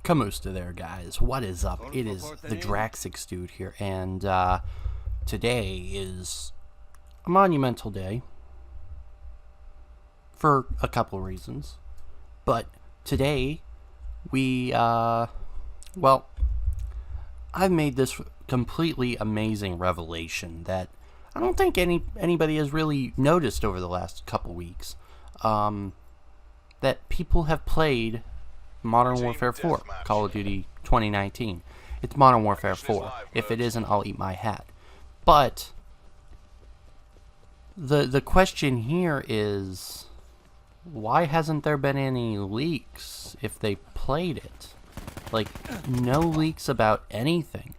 Kamusta there, guys. What is up? It is the Draxix dude here, and today is a monumental day for a couple of reasons. But today, well, I've made this completely amazing revelation that I don't think anybody has really noticed over the last couple weeks. That people have played Modern Warfare 4, Call of Duty 2019. It's Modern Warfare 4. If it isn't, I'll eat my hat. But the question here is, why hasn't there been any leaks if they played it? Like, no leaks about anything.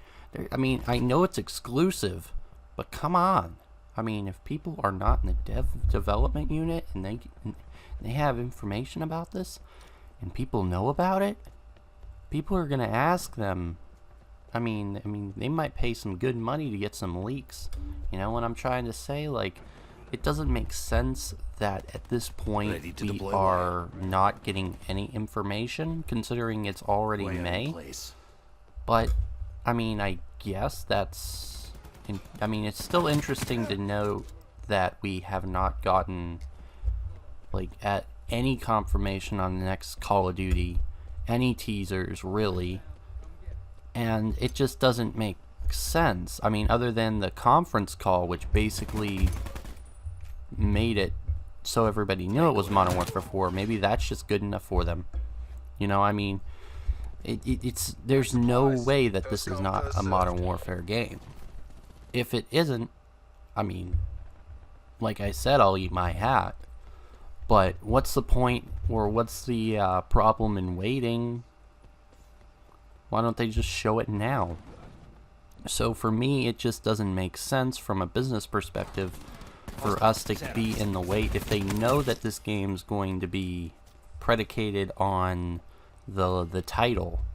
I mean, I know it's exclusive, but come on. I mean, if people are not in the development unit and they have information about this, and people know about it, people are gonna ask them. I mean, they might pay some good money to get some leaks. You know what I'm trying to say? Like, it doesn't make sense that at this point we are not getting any information, considering it's already May. But I mean, I guess that's. I mean, it's still interesting to know that we have not gotten like at any confirmation on the next Call of Duty, any teasers really, and it just doesn't make sense. I mean, other than the conference call, which basically made it so everybody knew it was Modern Warfare 4, maybe that's just good enough for them. You know, I mean, it's there's no way that this is not a Modern Warfare game. If it isn't, I mean, like I said, I'll eat my hat. But what's the point, or what's the problem in waiting? Why don't they just show it now? So for me, it just doesn't make sense from a business perspective for us to be in the wait if they know that this game's going to be predicated on the title.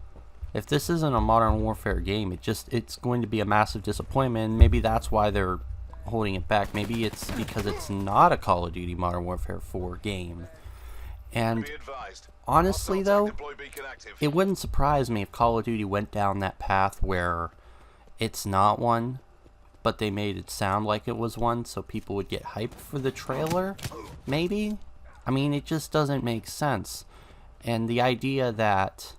If this isn't a Modern Warfare game, it's going to be a massive disappointment. And maybe that's why they're holding it back. Maybe it's because it's not a Call of Duty Modern Warfare 4 game. And honestly though, it wouldn't surprise me if Call of Duty went down that path where it's not one, but they made it sound like it was one so people would get hyped for the trailer. Maybe? I mean, it just doesn't make sense. And the idea that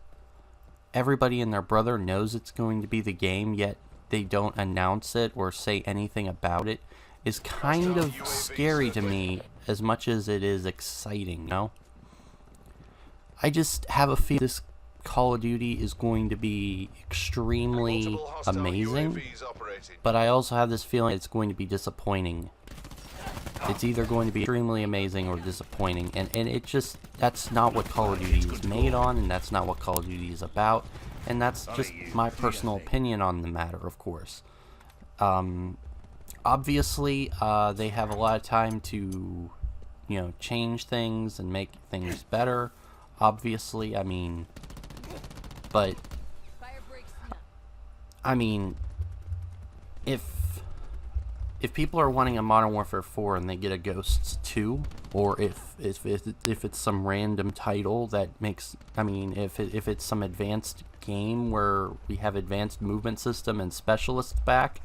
everybody and their brother knows it's going to be the game, yet they don't announce it or say anything about it, is kind of scary to me as much as it is exciting, you know? I just have a feeling this Call of Duty is going to be extremely amazing, but I also have this feeling it's going to be disappointing. It's either going to be extremely amazing or disappointing, and it just, that's not what Call of Duty is made on, and that's not what Call of Duty is about. And that's just my personal opinion on the matter, of course. Obviously, they have a lot of time to, you know, change things and make things better. Obviously, I mean, but, I mean, if people are wanting a Modern Warfare 4 and they get a Ghosts 2, or if it's some random title that makes, I mean, if it's some advanced game where we have advanced movement system and specialists back,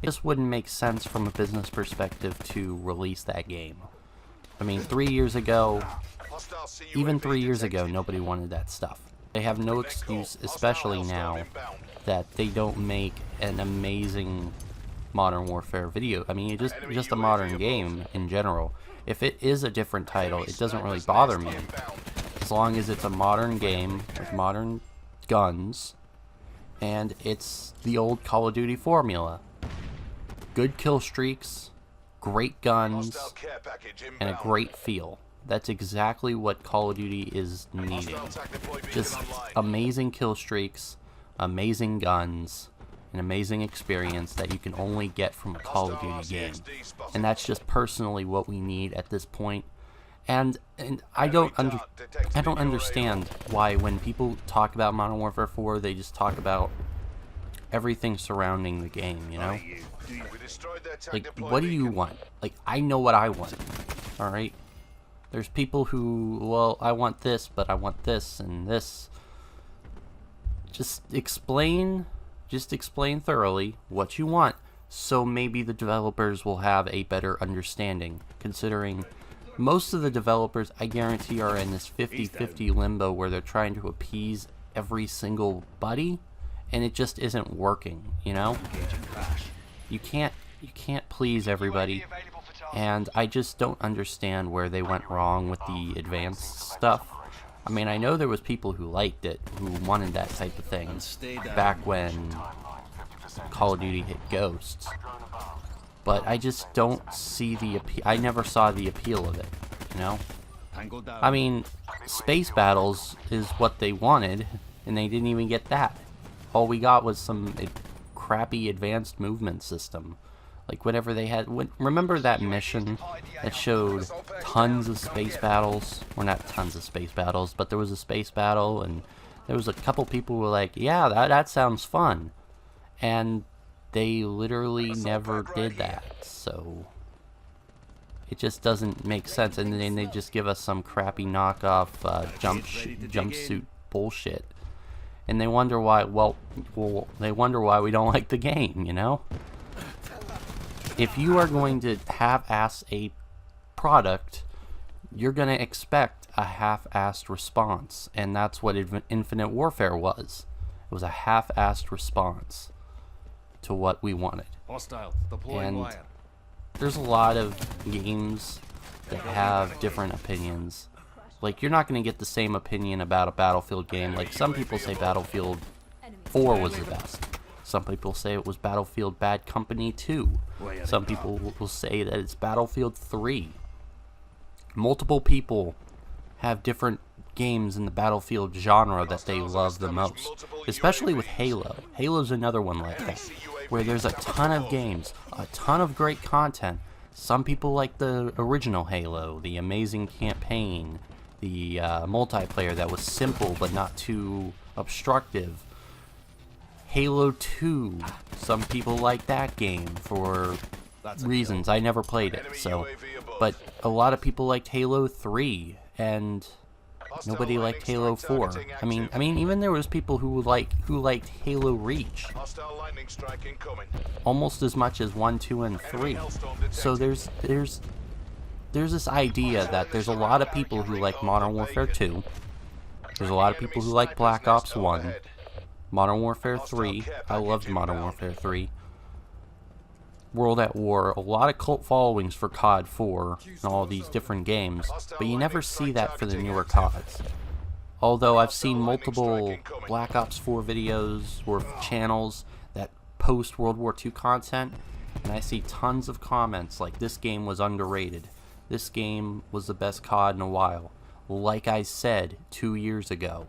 it just wouldn't make sense from a business perspective to release that game. I mean, 3 years ago, even 3 years ago, nobody wanted that stuff. They have no excuse, especially now, that they don't make an amazing Modern Warfare video. I mean, just a modern game in general. If it is a different title, it doesn't really bother me, as long as it's a modern game with modern guns, and it's the old Call of Duty formula. Good kill streaks, great guns, and a great feel. That's exactly what Call of Duty is needing. Just amazing kill streaks, amazing guns, an amazing experience that you can only get from a Call of Duty game. And that's just personally what we need at this point. And I don't understand why when people talk about Modern Warfare 4, they just talk about everything surrounding the game, you know? Like, what do you want? Like, I know what I want, alright? There's people who, well, I want this, but I want this and this. just explain thoroughly what you want, so maybe the developers will have a better understanding, considering most of the developers, I guarantee, are in this 50-50 limbo where they're trying to appease every single buddy, and it just isn't working, you know? You can't please everybody, and I just don't understand where they went wrong with the advanced stuff. I mean, I know there was people who liked it, who wanted that type of thing back when Call of Duty hit Ghosts. But I just don't see the appeal. I never saw the appeal of it, you know? I mean, space battles is what they wanted, and they didn't even get that. All we got was some crappy advanced movement system. Like whatever they had. Remember that mission that showed tons of space battles? Well, not tons of space battles, but there was a space battle, and there was a couple people who were like, yeah, that sounds fun. And they literally never did that, so it just doesn't make sense. And then they just give us some crappy knockoff jumpsuit bullshit, and they wonder why. Well, they wonder why we don't like the game. You know, if you are going to half-ass a product, you're gonna expect a half-assed response, and that's what Infinite Warfare was. It was a half-assed response to what we wanted. And there's a lot of games that have different opinions. Like, you're not going to get the same opinion about a Battlefield game. Like, some people say Battlefield 4 was the best. Some people say it was Battlefield Bad Company 2. Some people will say that it's Battlefield 3. Multiple people have different games in the Battlefield genre that they love the most, especially with Halo. Halo's another one like that, where there's a ton of games, a ton of great content. Some people like the original Halo, the amazing campaign, the multiplayer that was simple but not too obstructive. Halo 2, some people like that game for reasons. I never played it, so, but a lot of people liked Halo 3, and nobody liked Halo 4. I mean, even there was people who liked Halo Reach almost as much as 1, 2, and 3. So there's this idea that there's a lot of people who like Modern Warfare 2. There's a lot of people who like Black Ops 1. Modern Warfare 3. I loved Modern Warfare 3. World at War, a lot of cult followings for COD 4 and all these different games, but you never see that for the newer CODs. Although I've seen multiple Black Ops 4 videos or channels that post World War II content, and I see tons of comments like, this game was underrated, this game was the best COD in a while. Like I said 2 years ago,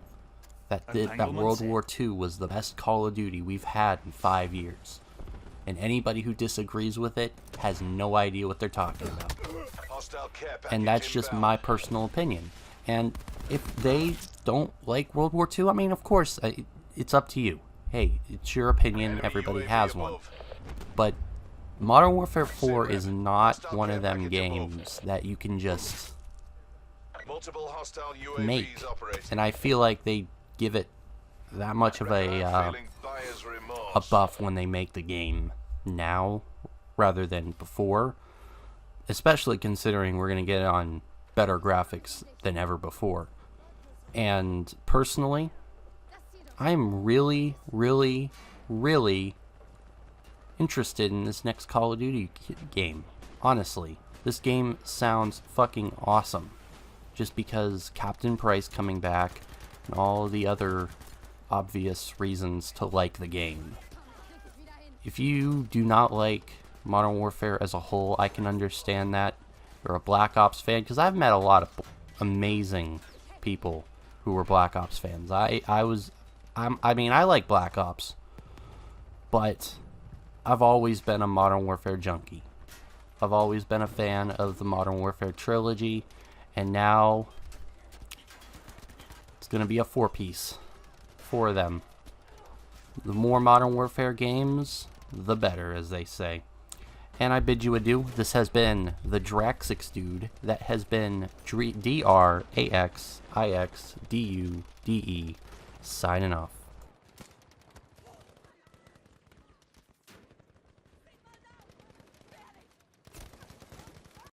that World War II was the best Call of Duty we've had in 5 years. And anybody who disagrees with it has no idea what they're talking about. And that's just my personal opinion. And if they don't like World War II, I mean, of course, it's up to you. Hey, it's your opinion, everybody has one. But Modern Warfare 4 is not one of them games that you can just make. And I feel like they give it that much of a buff when they make the game now rather than before, especially considering we're going to get on better graphics than ever before. And personally, I'm really, really, really interested in this next Call of Duty game. Honestly, this game sounds fucking awesome, just because Captain Price coming back and all the other obvious reasons to like the game. If you do not like Modern Warfare as a whole, I can understand that. You're a Black Ops fan, because I've met a lot of amazing people who were Black Ops fans. I mean, I like Black Ops, but I've always been a Modern Warfare junkie. I've always been a fan of the Modern Warfare trilogy, and now it's going to be a 4-piece. 4 of them. The more Modern Warfare games, the better, as they say. And I bid you adieu. This has been the Draxix Dude. That has been DRAXIXDUDE signing off.